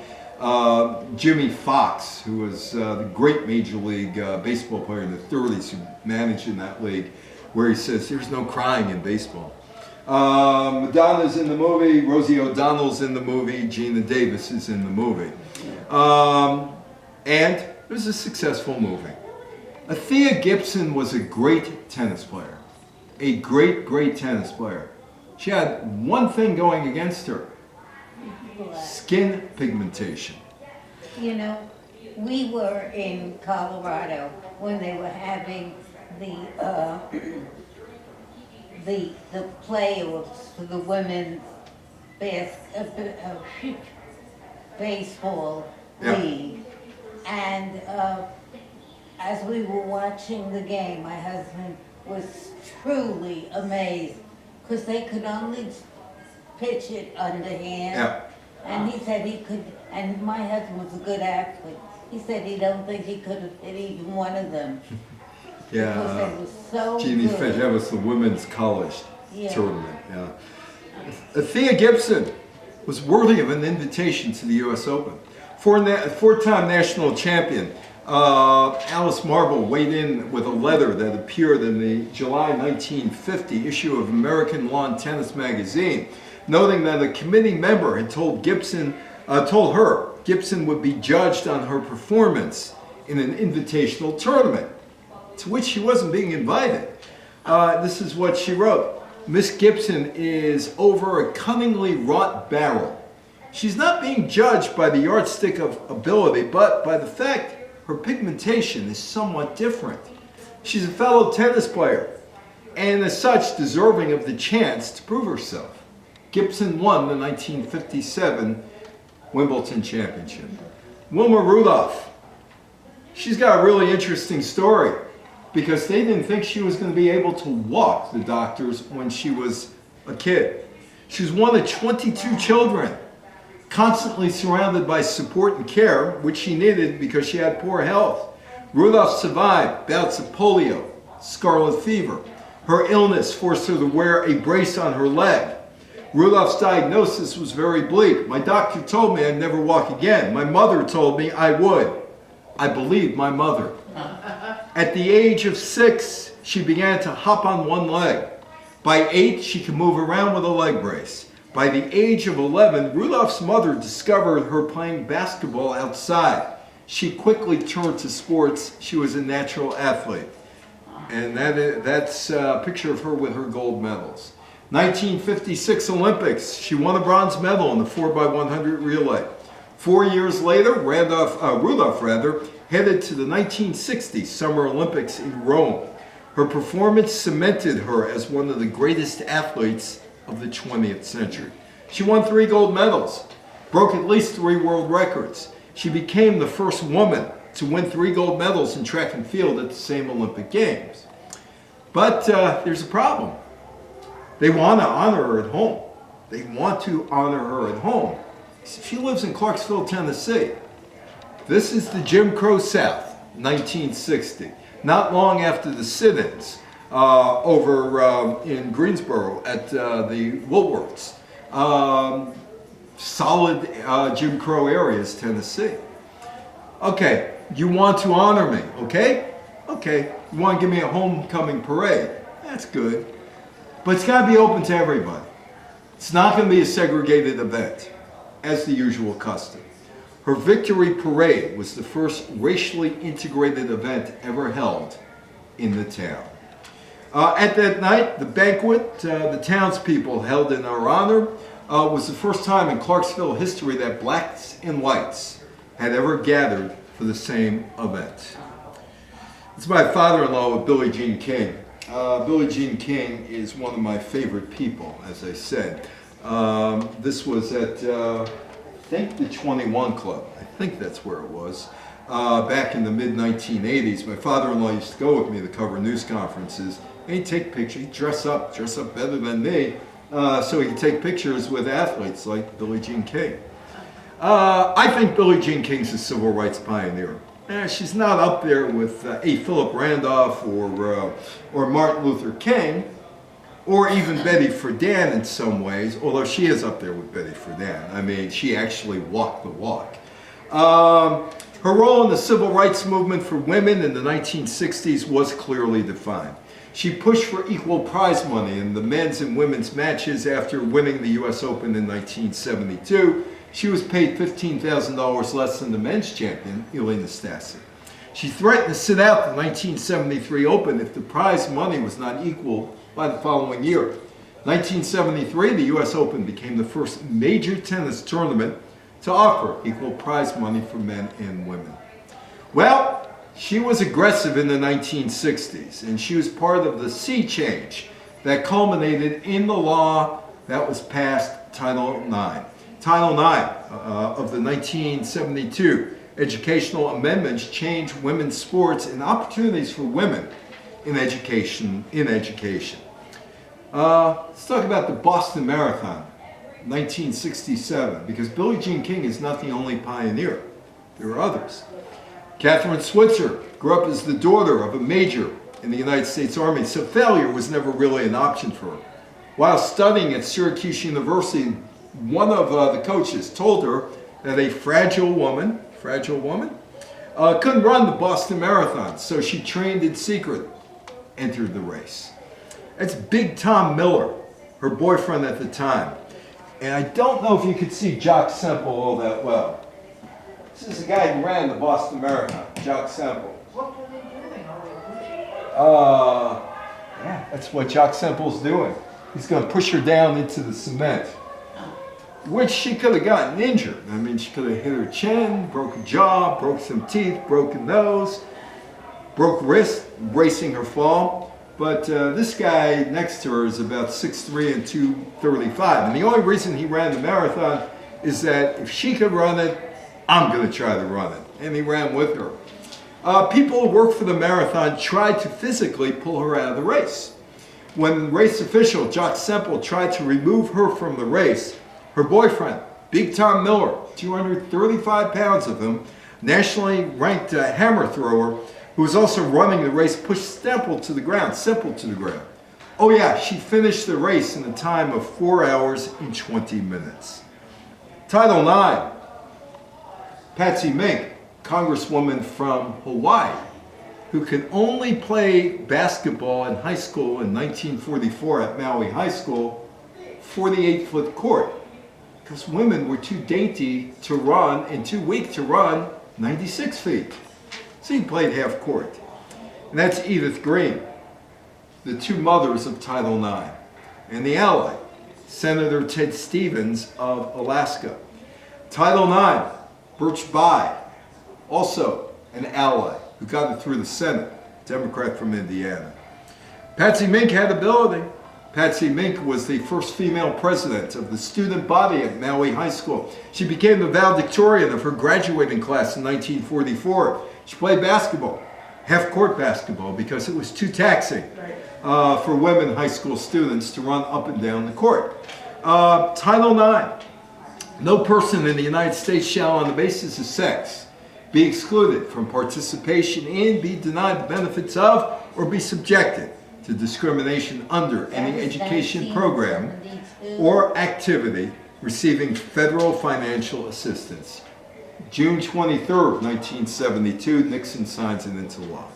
Jimmy Fox, who was the great Major League Baseball player in the 30s who managed in that league, where he says, there's no crying in baseball. Madonna's in the movie, Rosie O'Donnell's in the movie, Gina Davis is in the movie. And it was a successful movie. Althea Gibson was a great tennis player. A great, great tennis player. She had one thing going against her. Skin pigmentation. You know, we were in Colorado when they were having the playoffs for the women's baseball league. And as we were watching the game, my husband was truly amazed because they could only pitch it underhand. Yeah. And he said he could, and my husband was a good athlete. He said he don't think he could have hit even one of them. Yeah. Because they were so Jeannie good. Fish, that was the women's college Yeah. tournament. Yeah. Althea Gibson was worthy of an invitation to the U.S. Open. Four-time national champion Alice Marble weighed in with a letter that appeared in the July 1950 issue of American Lawn Tennis magazine, noting that a committee member had told her Gibson would be judged on her performance in an invitational tournament, to which she wasn't being invited. This is what she wrote. Miss Gibson is over a cunningly wrought barrel. She's not being judged by the yardstick of ability, but by the fact her pigmentation is somewhat different. She's a fellow tennis player, and as such deserving of the chance to prove herself. Gibson won the 1957 Wimbledon Championship. Wilma Rudolph. She's got a really interesting story because they didn't think she was going to be able to walk, the doctors, when she was a kid. She was one of 22 children, constantly surrounded by support and care, which she needed because she had poor health. Rudolph survived bouts of polio, scarlet fever. Her illness forced her to wear a brace on her leg. Rudolph's diagnosis was very bleak. My doctor told me I'd never walk again. My mother told me I would. I believed my mother. At the age of 6, she began to hop on one leg. By 8, she could move around with a leg brace. By the age of 11, Rudolph's mother discovered her playing basketball outside. She quickly turned to sports. She was a natural athlete. and that's a picture of her with her gold medals. 1956 Olympics, she won a bronze medal in the 4x100 relay. 4 years later, Rudolph headed to the 1960 Summer Olympics in Rome. Her performance cemented her as one of the greatest athletes of the 20th century. She won 3 gold medals, broke at least 3 world records. She became the first woman to win 3 gold medals in track and field at the same Olympic Games. But there's a problem. They want to honor her at home. They want to honor her at home. She lives in Clarksville, Tennessee. This is the Jim Crow South, 1960. Not long after the sit-ins over in Greensboro at the Woolworths. Solid Jim Crow areas, Tennessee. Okay, you want to honor me, okay? Okay, you want to give me a homecoming parade. That's good. But it's got to be open to everybody. It's not going to be a segregated event, as the usual custom. Her victory parade was the first racially integrated event ever held in the town. At that night, the banquet the townspeople held in our honor was the first time in Clarksville history that blacks and whites had ever gathered for the same event. It's my father-in-law with Billie Jean King. Billie Jean King is one of my favorite people, as I said. This was at, I think, the 21 Club. I think that's where it was. Back in the mid-1980s, my father-in-law used to go with me to cover news conferences. And he'd take pictures. He'd dress up better than me, so he could take pictures with athletes like Billie Jean King. I think Billie Jean King's a civil rights pioneer. She's not up there with A. Philip Randolph or Martin Luther King, or even Betty Friedan in some ways, although she is up there with Betty Friedan. I mean, she actually walked the walk. Her role in the civil rights movement for women in the 1960s was clearly defined. She pushed for equal prize money in the men's and women's matches after winning the U.S. Open in 1972. She was paid $15,000 less than the men's champion, Elena Stasi. She threatened to sit out the 1973 Open if the prize money was not equal by the following year. 1973, the U.S. Open became the first major tennis tournament to offer equal prize money for men and women. Well, she was aggressive in the 1960s, and she was part of the sea change that culminated in the law that was passed, Title IX. Title IX of the 1972 educational amendments changed women's sports and opportunities for women in education. Let's talk about the Boston Marathon, 1967, because Billie Jean King is not the only pioneer. There are others. Catherine Switzer grew up as the daughter of a major in the United States Army, so failure was never really an option for her. While studying at Syracuse University, one of the coaches told her that a fragile woman couldn't run the Boston Marathon, so she trained in secret, entered the race. That's Big Tom Miller, her boyfriend at the time. And I don't know if you could see Jock Semple all that well. This is the guy who ran the Boston Marathon, Jock Semple. What were they doing? Are they pushing? Yeah, that's what Jock Semple's doing. He's going to push her down into the cement, which she could have gotten injured. I mean, she could have hit her chin, broke a jaw, broke some teeth, broken nose, broke wrist, bracing her fall. But this guy next to her is about 6'3" and 235. And the only reason he ran the marathon is that if she could run it, I'm going to try to run it. And he ran with her. People who worked for the marathon tried to physically pull her out of the race. When race official Jock Semple tried to remove her from the race, her boyfriend, Big Tom Miller, 235 pounds of him, nationally ranked hammer thrower, who was also running the race, pushed Semple to the ground. Oh yeah, she finished the race in a time of 4 hours and 20 minutes. Title IX, Patsy Mink, Congresswoman from Hawaii, who could only play basketball in high school in 1944 at Maui High School, 48-foot court, because women were too dainty to run and too weak to run 96 feet. So he played half court. And that's Edith Green, the two mothers of Title IX, and the ally, Senator Ted Stevens of Alaska. Title IX, Birch Bayh, also an ally who got it through the Senate, Democrat from Indiana. Patsy Mink had ability. Patsy Mink was the first female president of the student body at Maui High School. She became the valedictorian of her graduating class in 1944. She played basketball, half-court basketball, because it was too taxing for women high school students to run up and down the court. Title IX. No person in the United States shall, on the basis of sex, be excluded from participation in, be denied the benefits of, or be subjected to discrimination under any education program or activity receiving federal financial assistance. June 23rd, 1972, Nixon signs it into law.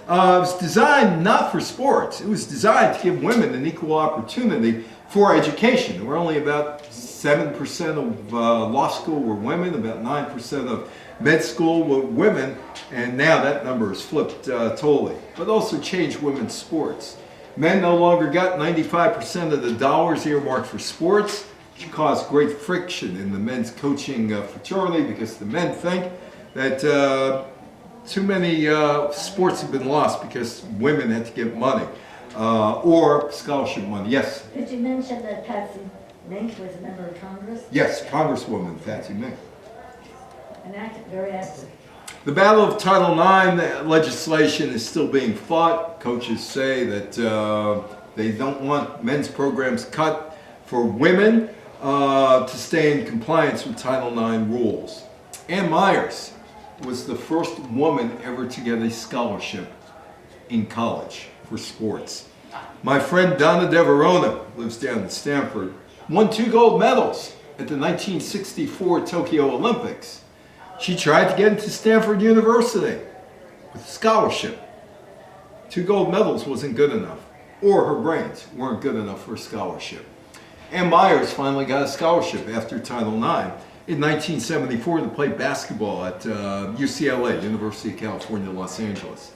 It was designed not for sports. It was designed to give women an equal opportunity for education. There were only about 7% of law school were women, about 9% of med school were women, and now that number has flipped totally. But also changed women's sports. Men no longer got 95% of the dollars earmarked for sports, which caused great friction in the men's coaching fraternity because the men think that too many sports have been lost because women had to get money or scholarship money. Yes? Did you mention that Patsy Mink was a member of Congress? Yes, Congresswoman Patsy Mink. And active, very active. The battle of Title IX legislation is still being fought. Coaches say that they don't want men's programs cut for women to stay in compliance with Title IX rules. Ann Myers was the first woman ever to get a scholarship in college for sports. My friend Donna DeVerona lives down in Stanford, won 2 gold medals at the 1964 Tokyo Olympics. She tried to get into Stanford University with a scholarship. 2 gold medals wasn't good enough, or her brains weren't good enough for a scholarship. Ann Myers finally got a scholarship after Title IX in 1974 to play basketball at UCLA, University of California, Los Angeles.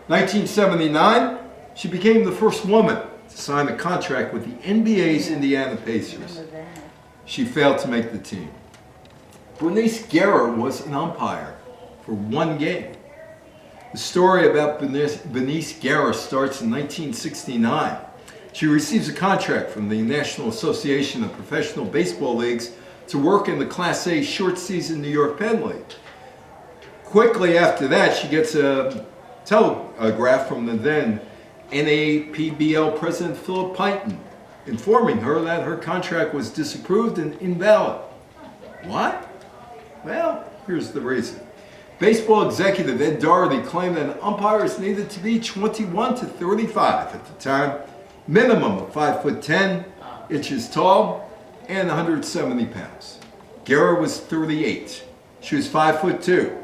1979, she became the first woman to sign a contract with the NBA's Indiana Pacers. She failed to make the team. Bernice Guerra was an umpire for 1 game. The story about Bernice Guerra starts in 1969. She receives a contract from the National Association of Professional Baseball Leagues to work in the Class A short season New York Penn League. Quickly after that, she gets a telegraph from the then NAPBL President Philip Payton, informing her that her contract was disapproved and invalid. What? Well, here's the reason. Baseball executive Ed Doherty claimed that umpires needed to be 21 to 35 at the time, minimum of 5'10" tall, and 170 pounds. Guerra was 38. She was 5'2",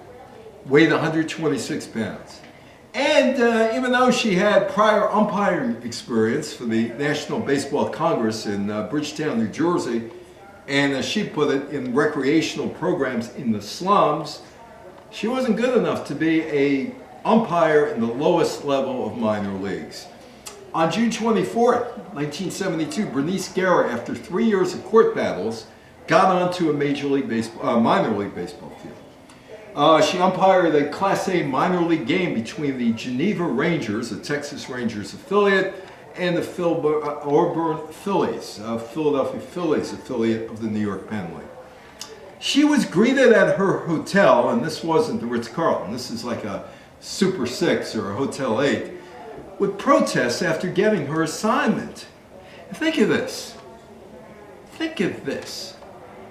weighed 126 pounds. And even though she had prior umpiring experience for the National Baseball Congress in Bridgetown, New Jersey, and as she put it, in recreational programs in the slums, she wasn't good enough to be an umpire in the lowest level of minor leagues. On June 24th, 1972, Bernice Guerra, after 3 years of court battles, got onto a minor league baseball field. She umpired a Class A minor league game between the Geneva Rangers, a Texas Rangers affiliate, and the Auburn Phillies, Philadelphia Phillies affiliate of the New York Penn League. She was greeted at her hotel, and this wasn't the Ritz-Carlton, this is like a Super 6 or a Hotel 8, with protests after getting her assignment. And think of this. Think of this.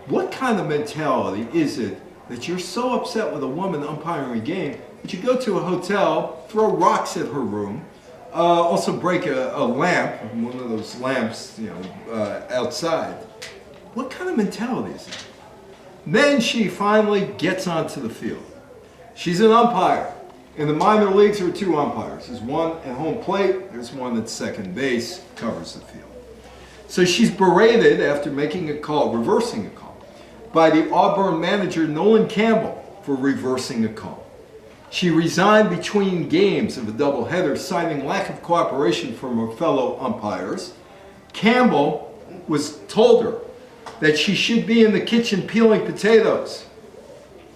What kind of mentality is it that you're so upset with a woman umpiring a game that you go to a hotel, throw rocks at her room, also break a lamp, one of those lamps, outside. What kind of mentality is that? Then she finally gets onto the field. She's an umpire. In the minor leagues, there are 2 umpires. There's one at home plate, there's one at second base, covers the field. So she's berated after making a call, reversing a call, by the Auburn manager Nolan Campbell for reversing a call. She resigned between games of a doubleheader, citing lack of cooperation from her fellow umpires. Campbell told her that she should be in the kitchen peeling potatoes.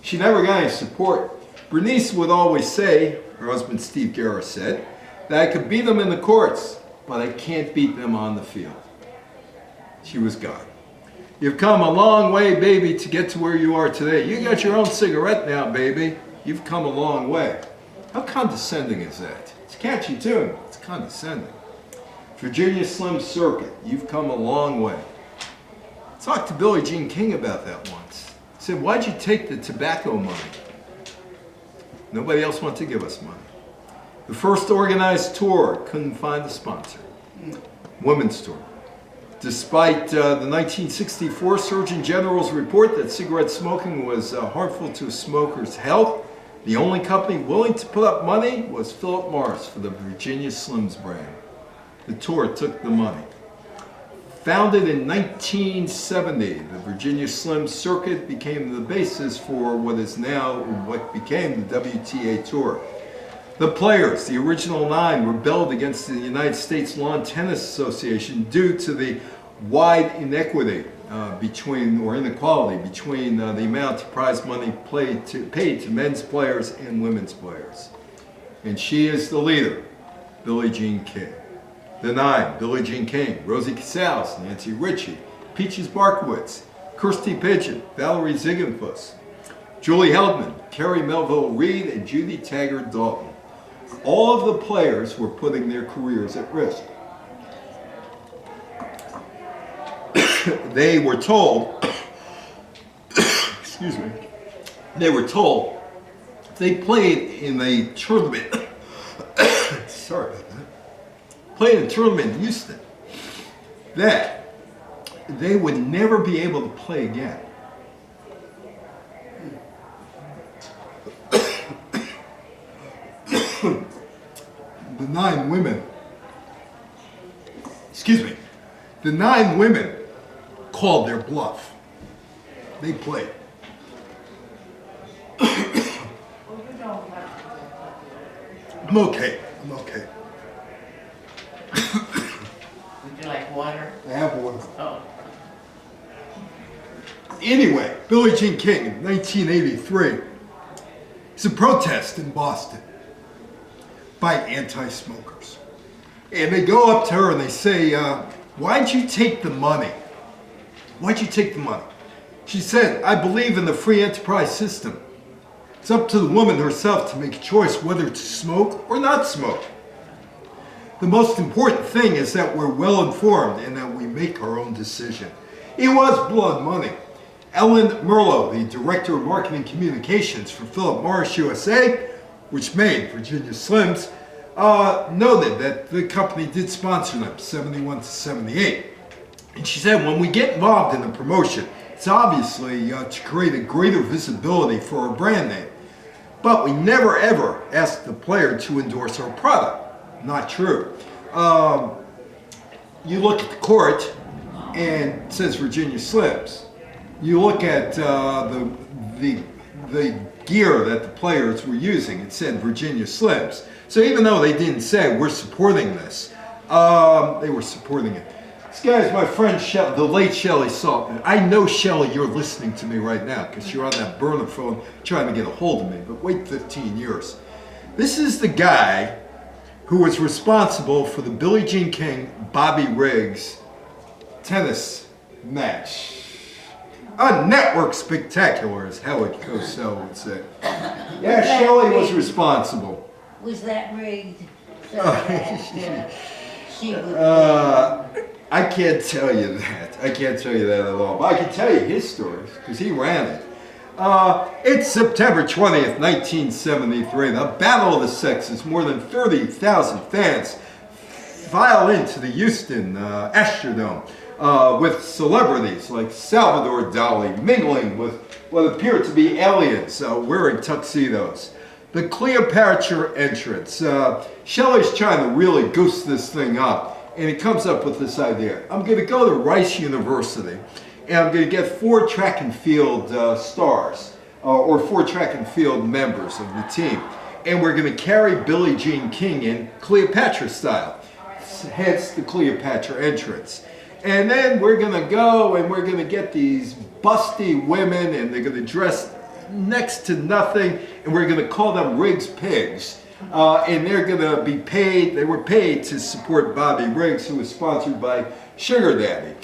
She never got any support. Bernice would always say, her husband Steve Guerra said, that I could beat them in the courts, but I can't beat them on the field. She was gone. You've come a long way, baby, to get to where you are today. You got your own cigarette now, baby. You've come a long way. How condescending is that? It's a catchy tune. It's condescending. Virginia Slim Circuit, you've come a long way. Talked to Billie Jean King about that once. He said, why'd you take the tobacco money? Nobody else wanted to give us money. The first organized tour couldn't find a sponsor. Women's tour. Despite the 1964 Surgeon General's report that cigarette smoking was harmful to a smoker's health, the only company willing to put up money was Philip Morris for the Virginia Slims brand. The tour took the money. Founded in 1970, the Virginia Slims Circuit became the basis for what became the WTA Tour. The players, the original 9, rebelled against the United States Lawn Tennis Association due to the wide inequality inequality between the amount of prize money paid to men's players and women's players. And she is the leader, Billie Jean King. The 9, Billie Jean King, Rosie Casals, Nancy Ritchie, Peaches Barkowitz, Kirsty Pigeon, Valerie Ziegenfuss, Julie Heldman, Carrie Melville Reed, and Judy Taggart Dalton. All of the players were putting their careers at risk. They were told, excuse me, they were told if they played in a tournament, sorry about that, played a tournament in Houston, that they would never be able to play again. The 9 women, the 9 women called their bluff. They played. Well, you don't have to. I'm okay. Would you like water? I have one. Oh. Anyway, Billie Jean King in 1983. It's a protest in Boston by anti-smokers. And they go up to her and they say, why'd you take the money? Why'd you take the money? She said, I believe in the free enterprise system. It's up to the woman herself to make a choice whether to smoke or not smoke. The most important thing is that we're well informed and that we make our own decision. It was blood money. Ellen Merlo, the Director of Marketing Communications for Philip Morris USA, which made Virginia Slims, noted that the company did sponsor them, 71 to 78. And she said, when we get involved in a promotion, it's obviously to create a greater visibility for our brand name. But we never ever ask the player to endorse our product. Not true. You look at the court and it says Virginia Slims. You look at the gear that the players were using, it said Virginia Slims. So even though they didn't say we're supporting this, they were supporting it. This guy is my friend, the late Shelley Saltman. I know, Shelley, you're listening to me right now because you're on that burner phone trying to get a hold of me, but wait 15 years. This is the guy who was responsible for the Billie Jean King, Bobby Riggs tennis match. A network spectacular, as Howard Cosell would say. Yeah, Shelley was responsible. Was that rigged? So that, she would. I can't tell you that. I can't tell you that at all. But I can tell you his stories, because he ran it. It's September 20th, 1973. The Battle of the Sexes. More than 30,000 fans file into the Houston Astrodome with celebrities like Salvador Dali mingling with what appeared to be aliens wearing tuxedos. The Cleopatra entrance. Shelley's trying to really goose this thing up. And he comes up with this idea. I'm going to go to Rice University, and I'm going to get 4 track and field stars, or 4 track and field members of the team. and we're going to carry Billie Jean King in Cleopatra style, hence the Cleopatra entrance. And then we're going to go and we're going to get these busty women, and they're going to dress next to nothing, and we're going to call them Riggs Pigs. And they're going to be paid, they were paid to support Bobby Riggs, who was sponsored by Sugar Daddy.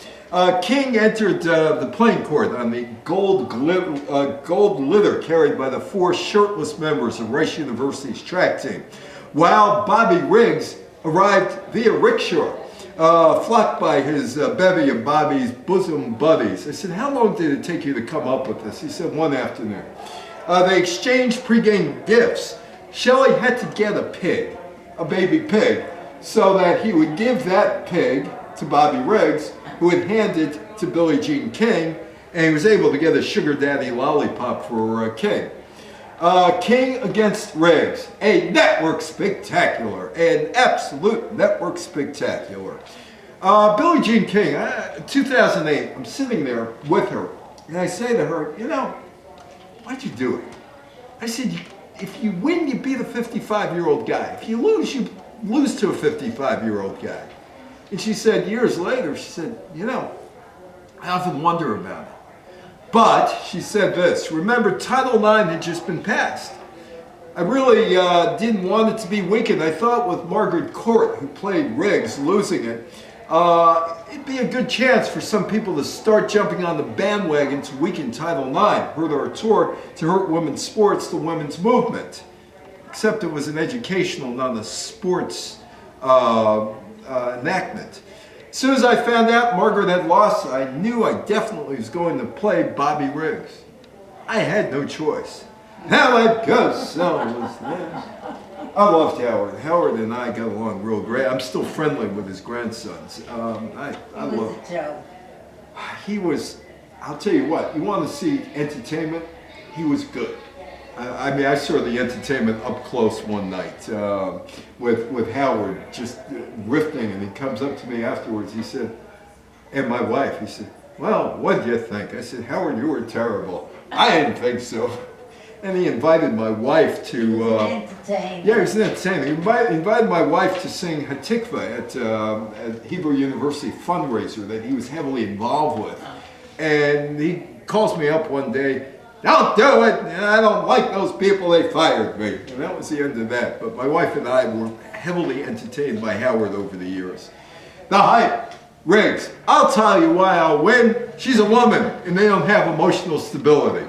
King entered the playing court on the gold litter carried by the 4 shirtless members of Rice University's track team, while Bobby Riggs arrived via rickshaw, flocked by his bevy of Bobby's bosom buddies. I said, how long did it take you to come up with this? He said, one afternoon. They exchanged pregame gifts. Shelley had to get a pig, a baby pig, so that he would give that pig to Bobby Riggs, who would hand it to Billie Jean King, and he was able to get a Sugar Daddy lollipop for King. King against Riggs, a network spectacular, an absolute network spectacular. Billie Jean King, 2008, I'm sitting there with her, and I say to her, you know, why'd you do it? I said, if you win, you beat a 55-year-old guy. If you lose to a 55-year-old guy. And she said, years later, she said, you know, I often wonder about it. But she said this, remember, Title IX had just been passed. I really didn't want it to be weakened. I thought with Margaret Court, who played Riggs, losing it, it'd be a good chance for some people to start jumping on the bandwagon to weaken Title IX, hurt our tour, to hurt women's sports, the women's movement. Except it was an educational, not a sports enactment. As soon as I found out Margaret had lost, I knew I definitely was going to play Bobby Riggs. I had no choice. Now it goes, so was this. I loved Howard. Howard and I got along real great. I'm still friendly with his grandsons. I It was love. a joke. He was. I'll tell you what. You want to see entertainment? He was good. I mean, I saw the entertainment up close one night with Howard just riffing, and he comes up to me afterwards. He said, and my wife, he said, well, what do you think? I said, Howard, you were terrible. I didn't think so. And he invited my wife to... Entertainment. Yeah, he was entertaining. He invited my wife to sing Hatikva at Hebrew University fundraiser that he was heavily involved with. And he calls me up one day, don't do it, I don't like those people, they fired me. And that was the end of that. But my wife and I were heavily entertained by Howard over the years. The hype, Riggs, I'll tell you why I'll win. She's a woman, and they don't have emotional stability.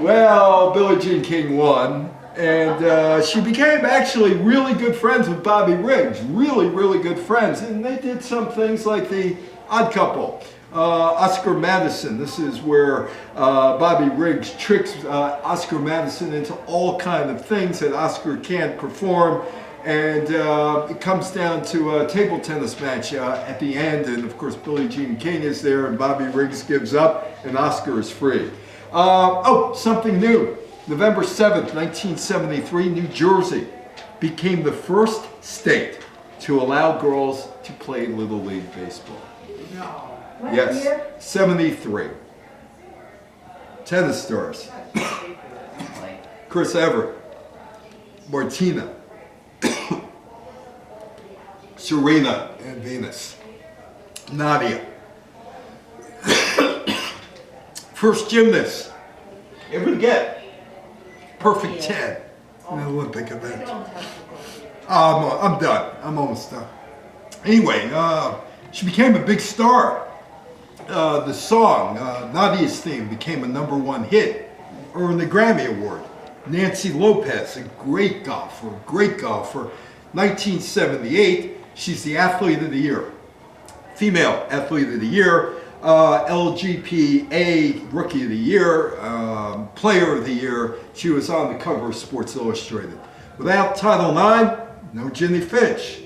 Well, Billie Jean King won, and she became actually really good friends with Bobby Riggs. Really, really good friends. And they did some things like the Odd Couple. Oscar Madison. This is where Bobby Riggs tricks Oscar Madison into all kind of things that Oscar can't perform. And it comes down to a table tennis match at the end. And of course, Billie Jean King is there, and Bobby Riggs gives up, and Oscar is free. Something new. November 7th, 1973, New Jersey became the first state to allow girls to play Little League Baseball. What Yes, year? 73. Tennis stars. Chris Everett, Martina, Serena and Venus, Nadia. First gymnast. Ever get perfect 10 in an Olympic event. I'm done. I'm almost done. Anyway, she became a big star. The song, Nadia's theme, became a #1 hit, earned the Grammy Award. Nancy Lopez, a great golfer, 1978, she's the Athlete of the Year. Female Athlete of the Year, LGPA Rookie of the Year, Player of the Year. She was on the cover of Sports Illustrated. Without Title IX, no Ginny Finch.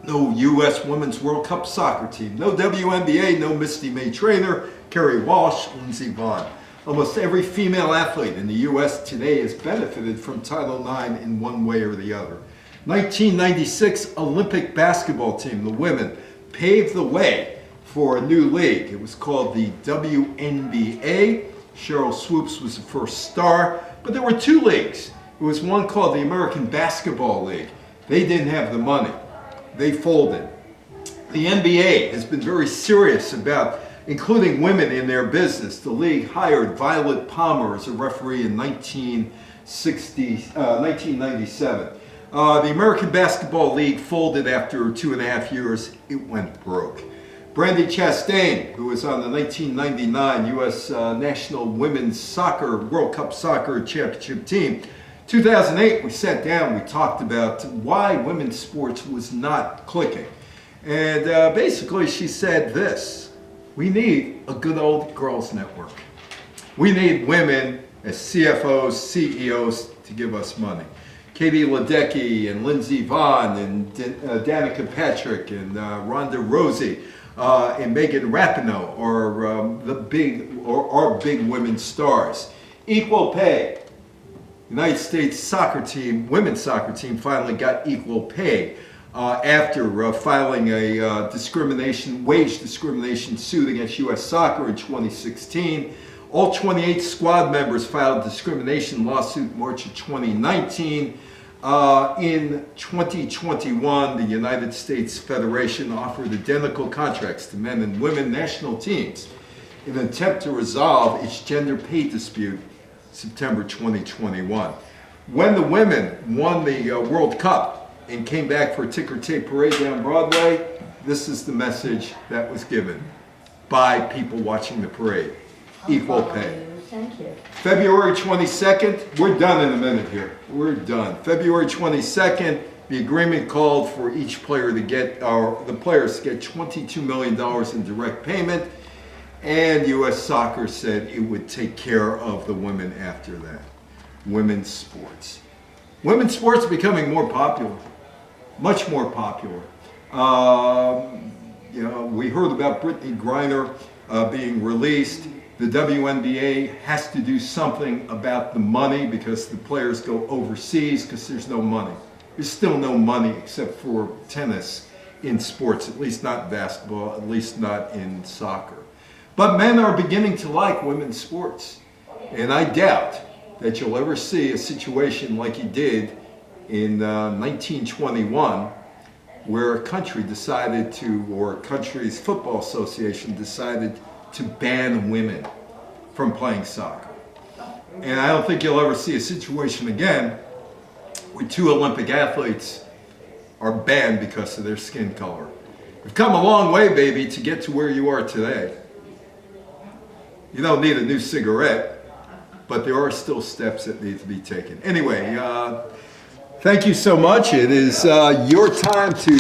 No U.S. Women's World Cup soccer team. No WNBA, no Misty May Trainer, Kerry Walsh, Lindsey Vonn. Almost every female athlete in the U.S. today has benefited from Title IX in one way or the other. 1996 Olympic basketball team, the women, paved the way for a new league. It was called the WNBA, Cheryl Swoops was the first star, but there were two leagues. There was one called the American Basketball League. They didn't have the money. They folded. The NBA has been very serious about including women in their business. The league hired Violet Palmer as a referee in 1997. The American Basketball League folded after 2.5 years. It went broke. Brandy Chastain, who was on the 1999 U.S. National Women's Soccer World Cup Soccer Championship team. 2008, we sat down, we talked about why women's sports was not clicking. And basically she said this: we need a good old girls network. We need women as CFOs, CEOs to give us money. Katie Ledecky and Lindsey Vonn and Danica Patrick and Rhonda Rosie and Megan Rapinoe are our big women stars. Equal pay. United States soccer team, women's soccer team, finally got equal pay after filing a wage discrimination suit against U.S. Soccer in 2016. All 28 squad members filed a discrimination lawsuit in March of 2019. In 2021, the United States Federation offered identical contracts to men and women national teams in an attempt to resolve its gender pay dispute September 2021. When the women won the World Cup and came back for a ticker tape parade down Broadway, this is the message that was given by people watching the parade. Equal pay. Thank you. February 22nd, we're done in a minute here. We're done. February 22nd, the agreement called for each player to get, the players to get $22 million in direct payment, and U.S. Soccer said it would take care of the women after that. Women's sports. Women's sports are becoming more popular, much more popular. We heard about Brittany Griner being released. The WNBA has to do something about the money because the players go overseas because there's no money. There's still no money except for tennis in sports, at least not basketball, at least not in soccer. But men are beginning to like women's sports. And I doubt that you'll ever see a situation like you did in 1921 where a country decided to, or a country's football association decided to ban women from playing soccer. And I don't think you'll ever see a situation again where two Olympic athletes are banned because of their skin color. You've come a long way, baby, to get to where you are today. You don't need a new cigarette, but there are still steps that need to be taken. Anyway, thank you so much. It is your time to